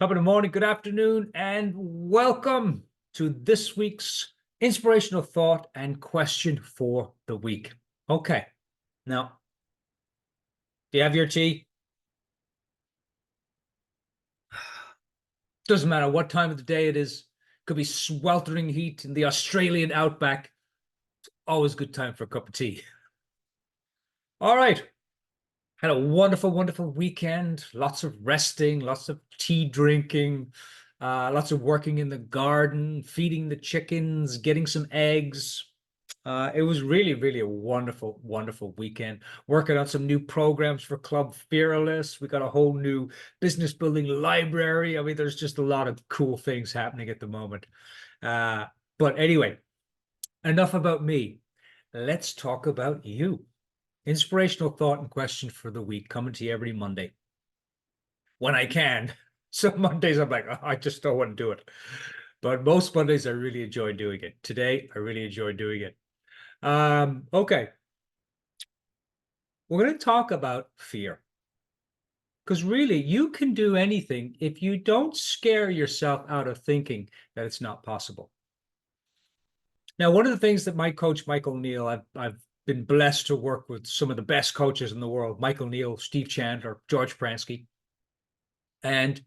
Top of the morning, good afternoon, and welcome to this week's inspirational thought and question for the week. Okay, now, do you have your tea? Doesn't matter what time of the day it is. Could be sweltering heat in the Australian outback. Always a good time for a cup of tea. All right. Had a wonderful, wonderful weekend. Lots of resting, lots of tea drinking, lots of working in the garden, feeding the chickens, getting some eggs. It was really, really a wonderful, wonderful weekend. Working on some new programs for Club Fearless. We got a whole new business building library. I mean, there's just a lot of cool things happening at the moment. But anyway, enough about me. Let's talk about you. Inspirational thought and question for the week coming to you every Monday when I can. Some Mondays I'm like, oh, I just don't want to do it. But most Mondays I really enjoy doing it. Today, I really enjoy doing it. Okay. We're going to talk about fear. Because really, you can do anything if you don't scare yourself out of thinking that it's not possible. Now, one of the things that my coach, Michael Neal, I've been blessed to work with some of the best coaches in the world, Michael Neal, Steve Chandler, George Pransky. And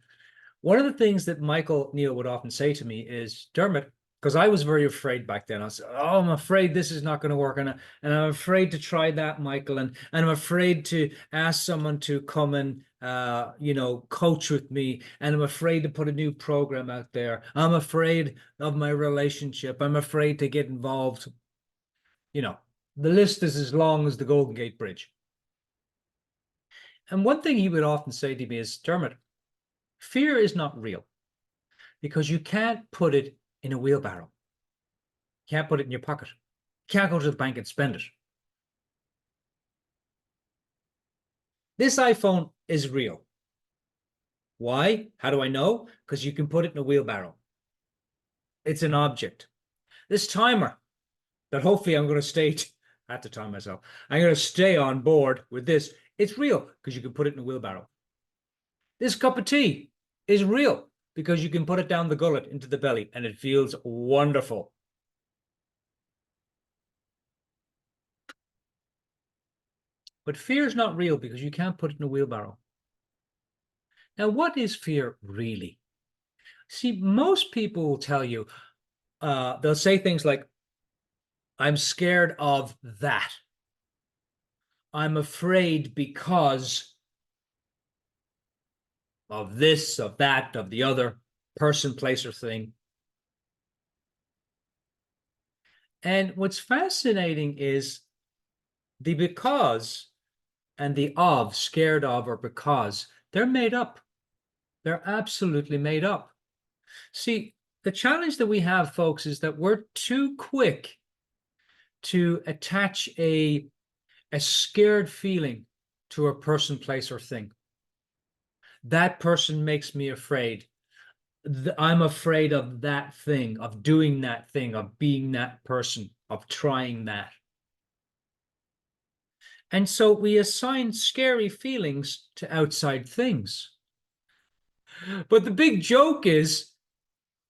one of the things that Michael Neal would often say to me is, Dermot, because I was very afraid back then. I said, oh, I'm afraid this is not going to work. And I'm afraid to try that, Michael. And I'm afraid to ask someone to come and, coach with me. And I'm afraid to put a new program out there. I'm afraid of my relationship. I'm afraid to get involved. The list is as long as the Golden Gate Bridge. And one thing he would often say to me is, Dermot, fear is not real because you can't put it in a wheelbarrow. You can't put it in your pocket. You can't go to the bank and spend it. This iPhone is real. Why? How do I know? Because you can put it in a wheelbarrow. It's an object. This timer that hopefully I'm going to stay, I have to time myself. I'm going to stay on board with this. It's real because you can put it in a wheelbarrow. This cup of tea is real because you can put it down the gullet into the belly and it feels wonderful. But fear is not real because you can't put it in a wheelbarrow. Now, what is fear really? See, most people will tell you, they'll say things like, I'm scared of that. I'm afraid because of this, of that, of the other person, place, or thing. And what's fascinating is the because and the of, scared of, or because, they're made up. They're absolutely made up. See, the challenge that we have, folks, is that we're too quick to attach a scared feeling to a person, place, or thing. That person makes me afraid. I'm afraid of that thing, of doing that thing, of being that person, of trying that. And so we assign scary feelings to outside things. But the big joke is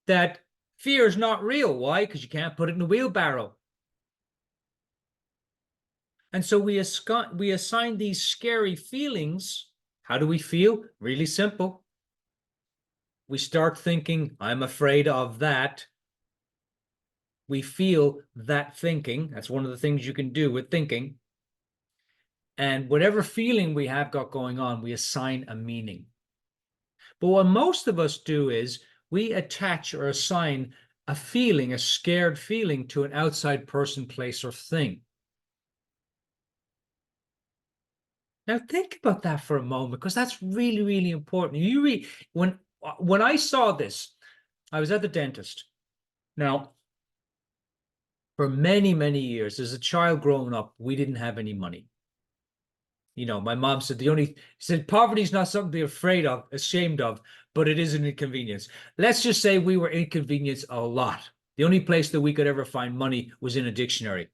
that fear is not real. Why? Because you can't put it in a wheelbarrow. And so we assign these scary feelings. How do we feel? Really simple. We start thinking, I'm afraid of that. We feel that thinking. That's one of the things you can do with thinking. And whatever feeling we have got going on, we assign a meaning. But what most of us do is we attach or assign a feeling, a scared feeling, to an outside person, place, or thing. Now think about that for a moment, because that's really, really important. When I saw this, I was at the dentist. Now, for many, many years, as a child growing up, we didn't have any money. My mom said poverty is not something to be afraid of, ashamed of, but it is an inconvenience. Let's just say we were inconvenienced a lot. The only place that we could ever find money was in a dictionary.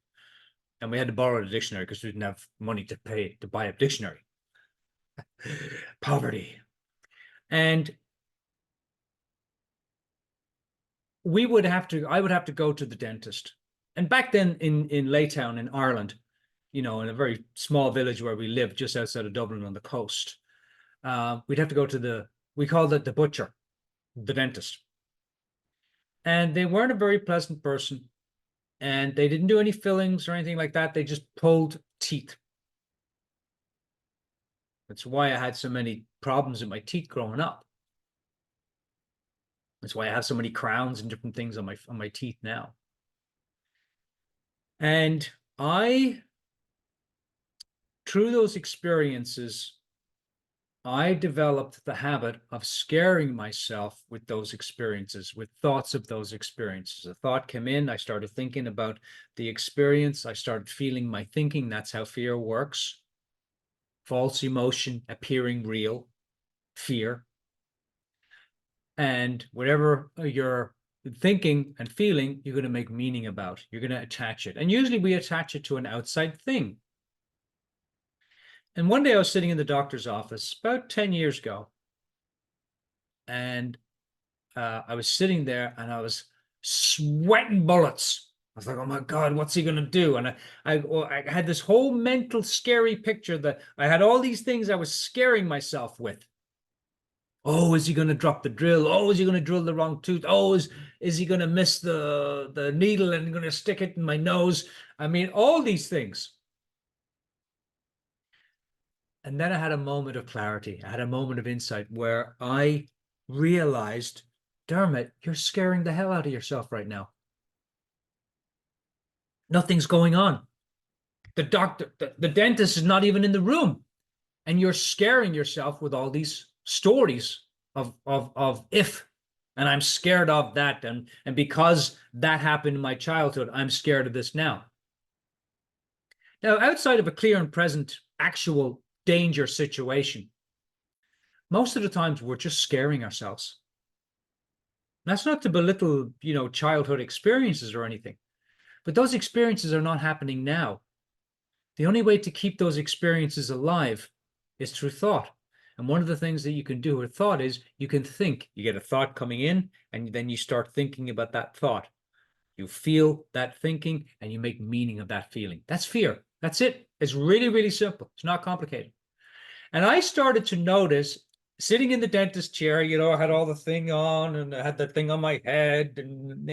And we had to borrow the dictionary because we didn't have money to buy a dictionary. Poverty. And I would have to go to the dentist. And back then in Laytown in Ireland, in a very small village where we lived just outside of Dublin on the coast, we'd have to go to we called it the butcher, the dentist. And they weren't a very pleasant person. And they didn't do any fillings or anything like that. They just pulled teeth. That's why I had so many problems with my teeth growing up. That's why I have so many crowns and different things on my teeth now. And through those experiences, I developed the habit of scaring myself with those experiences, with thoughts of those experiences. A thought came in, I started thinking about the experience, I started feeling my thinking. That's how fear works. False emotion appearing real, fear. And whatever you're thinking and feeling, you're going to make meaning about. You're going to attach it. And usually we attach it to an outside thing. And one day I was sitting in the doctor's office about 10 years ago. And I was sitting there and I was sweating bullets. I was like, oh my God, what's he going to do? And I had this whole mental scary picture that I had all these things I was scaring myself with. Oh, is he going to drop the drill? Oh, is he going to drill the wrong tooth? Oh, is he going to miss the needle and going to stick it in my nose? I mean, all these things. And then I had a moment of clarity. I had a moment of insight where I realized, Dermot, you're scaring the hell out of yourself right now. Nothing's going on. The doctor, the dentist is not even in the room. And you're scaring yourself with all these stories of if, and I'm scared of that. And because that happened in my childhood, I'm scared of this now. Now, outside of a clear and present actual danger situation, most of the times we're just scaring ourselves. That's not to belittle, childhood experiences or anything, but those experiences are not happening now. The only way to keep those experiences alive is through thought. And one of the things that you can do with thought is you can think. You get a thought coming in, and then you start thinking about that thought. You feel that thinking, and you make meaning of that feeling. That's fear. That's it. It's really, really simple. It's not complicated. And I started to notice, sitting in the dentist chair, I had all the thing on, and I had the thing on my head, and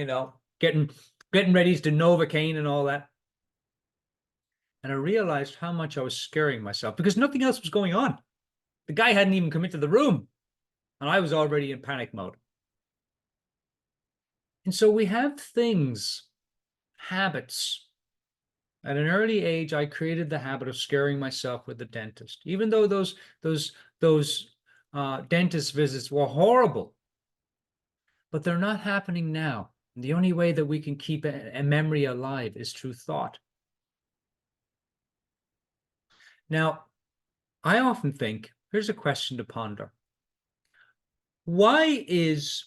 getting ready to Novocaine and all that. And I realized how much I was scaring myself because nothing else was going on. The guy hadn't even come into the room, and I was already in panic mode. And so we have things, habits. At an early age, I created the habit of scaring myself with the dentist, even though those dentist visits were horrible. But they're not happening now. And the only way that we can keep a memory alive is through thought. Now, I often think, here's a question to ponder. Why is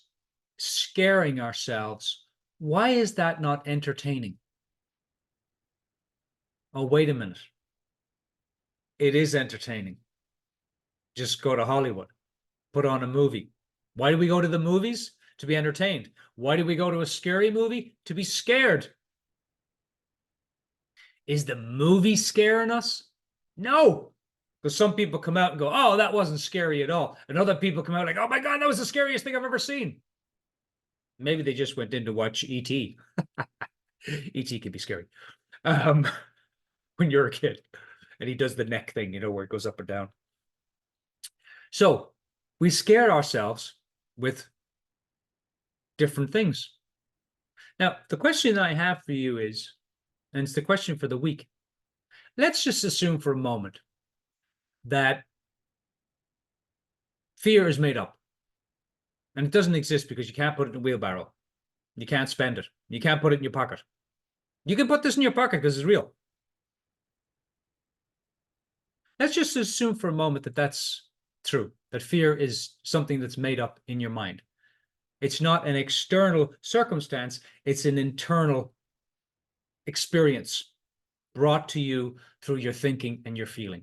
scaring ourselves, why is that not entertaining? Oh, wait a minute. It is entertaining. Just go to Hollywood, put on a movie. Why do we go to the movies? To be entertained. Why do we go to a scary movie? To be scared. Is the movie scaring us? No. Because some people come out and go, oh, that wasn't scary at all. And other people come out like, oh my God, that was the scariest thing I've ever seen. Maybe they just went in to watch E.T. E.T. can be scary. When you're a kid. And he does the neck thing, where it goes up and down. So we scare ourselves with different things. Now, the question I have for you is, and it's the question for the week, let's just assume for a moment that fear is made up. And it doesn't exist because you can't put it in a wheelbarrow. You can't spend it. You can't put it in your pocket. You can put this in your pocket because it's real. Let's just assume for a moment that that's true, that fear is something that's made up in your mind. It's not an external circumstance. It's an internal experience brought to you through your thinking and your feeling,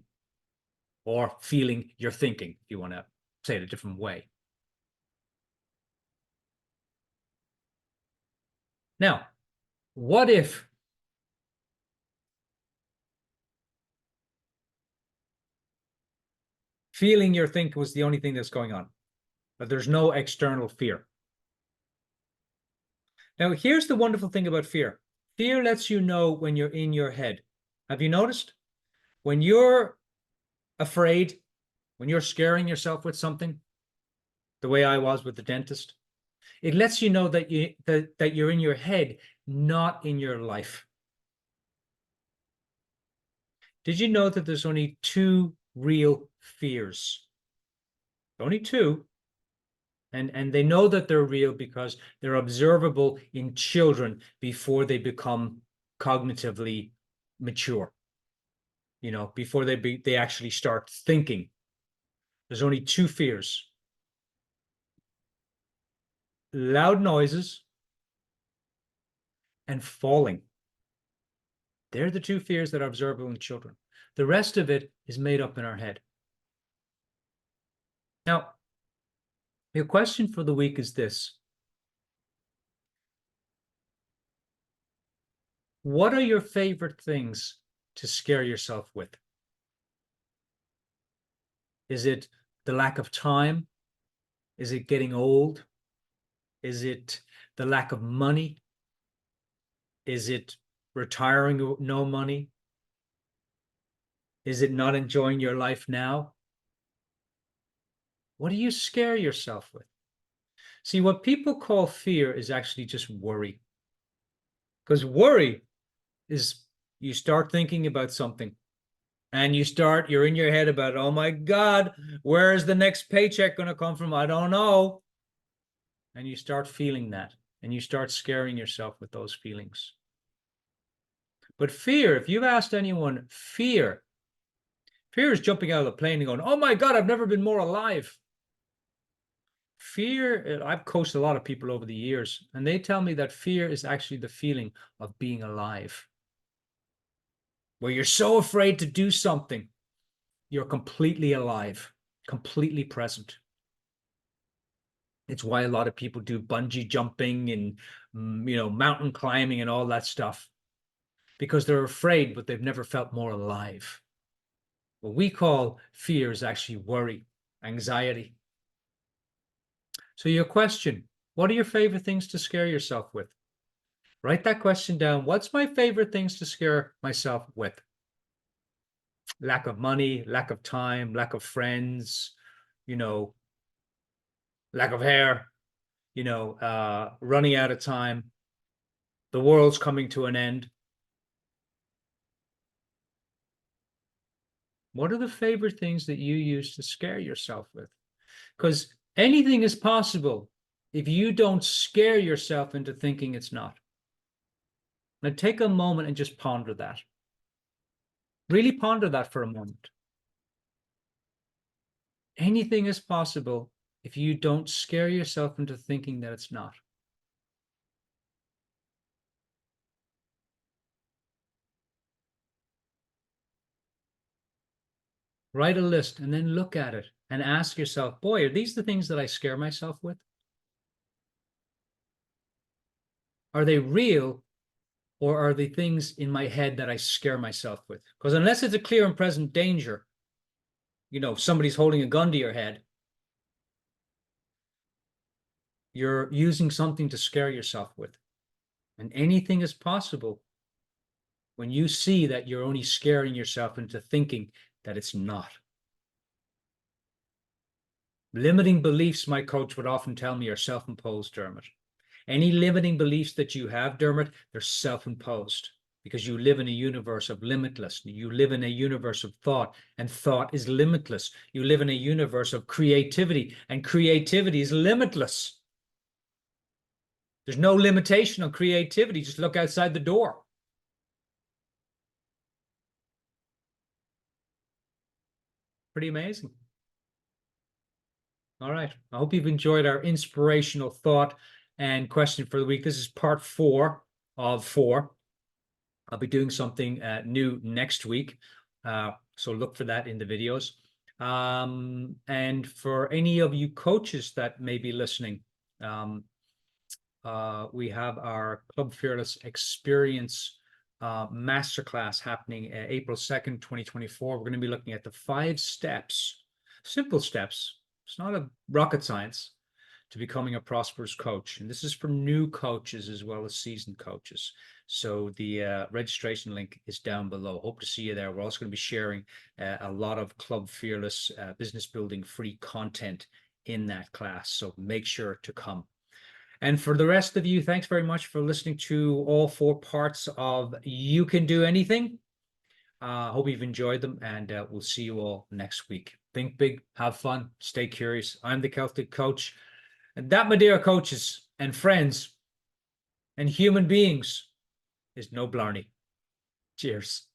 or feeling your thinking, if you want to say it a different way. Now, what if feeling your think was the only thing that's going on, but there's no external fear? Now, here's the wonderful thing about fear. Fear lets you know when you're in your head. Have you noticed? When you're afraid, when you're scaring yourself with something, the way I was with the dentist, it lets you know that you're in your head, not in your life. Did you know that there's only two real fears? Only two. And they know that they're real because they're observable in children before they become cognitively mature. You know, before they actually start thinking. There's only two fears: loud noises and falling. They're the two fears that are observable in children. The rest of it is made up in our head. Now, your question for the week is this: what are your favorite things to scare yourself with? Is it the lack of time? Is it getting old? Is it the lack of money? Is it retiring with no money? Is it not enjoying your life now? What do you scare yourself with? See, what people call fear is actually just worry. Because worry is you start thinking about something and you're in your head about, oh my God, where is the next paycheck going to come from? I don't know. And you start feeling that and you start scaring yourself with those feelings. But fear, if you've asked anyone, fear is jumping out of the plane and going, oh my God, I've never been more alive. Fear, I've coached a lot of people over the years, and they tell me that fear is actually the feeling of being alive. Where you're so afraid to do something, you're completely alive, completely present. It's why a lot of people do bungee jumping and, mountain climbing and all that stuff, because they're afraid, but they've never felt more alive. What we call fear is actually worry, anxiety. So your question, what are your favorite things to scare yourself with? Write that question down. What's my favorite things to scare myself with? Lack of money, lack of time, lack of friends, lack of hair, running out of time, the world's coming to an end. What are the favorite things that you use to scare yourself with? Because anything is possible if you don't scare yourself into thinking it's not. Now take a moment and just ponder that. Really ponder that for a moment. Anything is possible if you don't scare yourself into thinking that it's not. Write a list and then look at it and ask yourself, boy, are these the things that I scare myself with? Are they real, or are they things in my head that I scare myself with? Because unless it's a clear and present danger, somebody's holding a gun to your head, you're using something to scare yourself with. And anything is possible when you see that you're only scaring yourself into thinking that it's not. Limiting beliefs, my coach would often tell me, are self-imposed, Dermot. Any limiting beliefs that you have, Dermot, they're self-imposed, because you live in a universe of limitless. You live in a universe of thought, and thought is limitless. You live in a universe of creativity, and creativity is limitless. There's no limitation on creativity. Just look outside the door. Pretty amazing. All right. I hope you've enjoyed our inspirational thought and question for the week. This is part 4 of 4. I'll be doing something new next week. So look for that in the videos. And for any of you coaches that may be listening, we have our Club Fearless Experience Masterclass happening April 2nd, 2024. We're going to be looking at the 5 steps, simple steps. It's not a rocket science to becoming a prosperous coach. And this is for new coaches as well as seasoned coaches. So the registration link is down below. Hope to see you there. We're also going to be sharing a lot of Club Fearless business building free content in that class. So make sure to come. And for the rest of you, thanks very much for listening to all 4 parts of You Can Do Anything. Hope you've enjoyed them, and we'll see you all next week. Think big, have fun, stay curious. I'm the Celtic Coach. And that, my dear coaches and friends and human beings, is no blarney. Cheers.